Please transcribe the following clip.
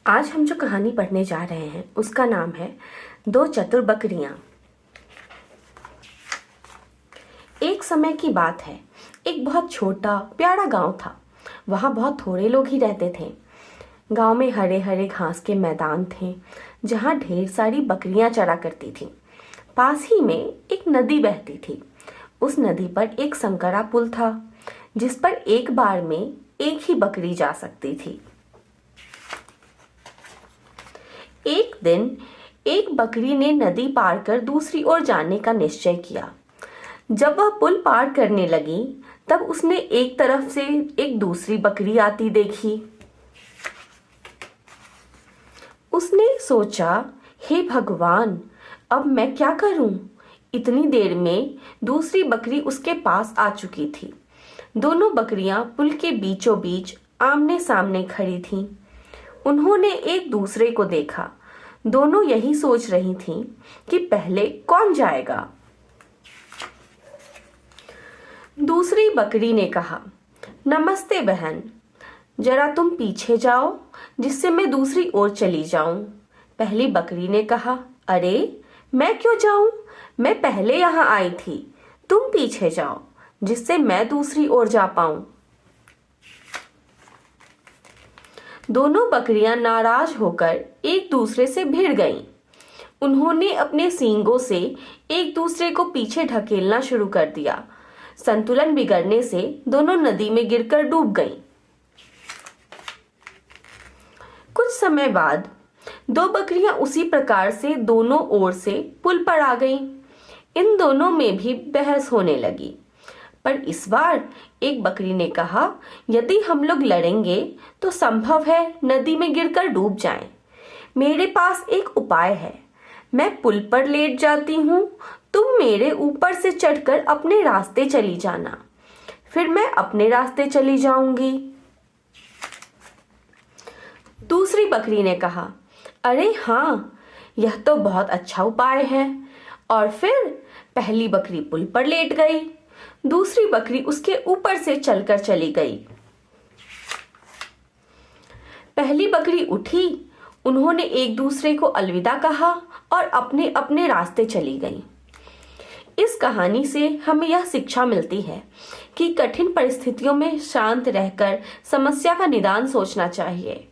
आज हम जो कहानी पढ़ने जा रहे हैं उसका नाम है दो चतुर बकरियां। एक समय की बात है, एक बहुत छोटा प्यारा गांव था। वहां बहुत थोड़े लोग ही रहते थे। गांव में हरे हरे घास के मैदान थे जहां ढेर सारी बकरियां चरा करती थीं। पास ही में एक नदी बहती थी। उस नदी पर एक संकरा पुल था जिस पर एक बार में एक ही बकरी जा सकती थी। एक दिन एक बकरी ने नदी पार कर दूसरी ओर जाने का निश्चय किया। जब वह पुल पार करने लगी तब उसने एक तरफ से एक दूसरी बकरी आती देखी। उसने सोचा, हे भगवान, अब मैं क्या करूं? इतनी देर में दूसरी बकरी उसके पास आ चुकी थी। दोनों बकरियां पुल के बीचों बीच आमने सामने खड़ी थीं। उन्होंने एक दूसरे को देखा। दोनों यही सोच रही थीं कि पहले कौन जाएगा। दूसरी बकरी ने कहा, नमस्ते बहन, जरा तुम पीछे जाओ जिससे मैं दूसरी ओर चली जाऊं। पहली बकरी ने कहा, अरे मैं क्यों जाऊं? मैं पहले यहाँ आई थी। तुम पीछे जाओ जिससे मैं दूसरी ओर जा पाऊं। दोनों बकरियां नाराज होकर एक दूसरे से भिड़ गईं। उन्होंने अपने सींगों से एक दूसरे को पीछे ढकेलना शुरू कर दिया। संतुलन बिगड़ने से दोनों नदी में गिरकर डूब गईं। कुछ समय बाद दो बकरियां उसी प्रकार से दोनों ओर से पुल पर आ गईं। इन दोनों में भी बहस होने लगी। पर इस बार एक बकरी ने कहा, यदि हम लोग लड़ेंगे तो संभव है नदी में गिरकर डूब जाएं। मेरे पास एक उपाय है। मैं पुल पर लेट जाती हूँ, तुम मेरे ऊपर से चढ़कर अपने रास्ते चली जाना, फिर मैं अपने रास्ते चली जाऊंगी। दूसरी बकरी ने कहा, अरे हाँ, यह तो बहुत अच्छा उपाय है। और फिर पहली बकरी पुल पर लेट गई। दूसरी बकरी उसके ऊपर से चलकर चली गई। पहली बकरी उठी, उन्होंने एक दूसरे को अलविदा कहा और अपने अपने रास्ते चली गईं। इस कहानी से हमें यह शिक्षा मिलती है कि कठिन परिस्थितियों में शांत रहकर समस्या का निदान सोचना चाहिए।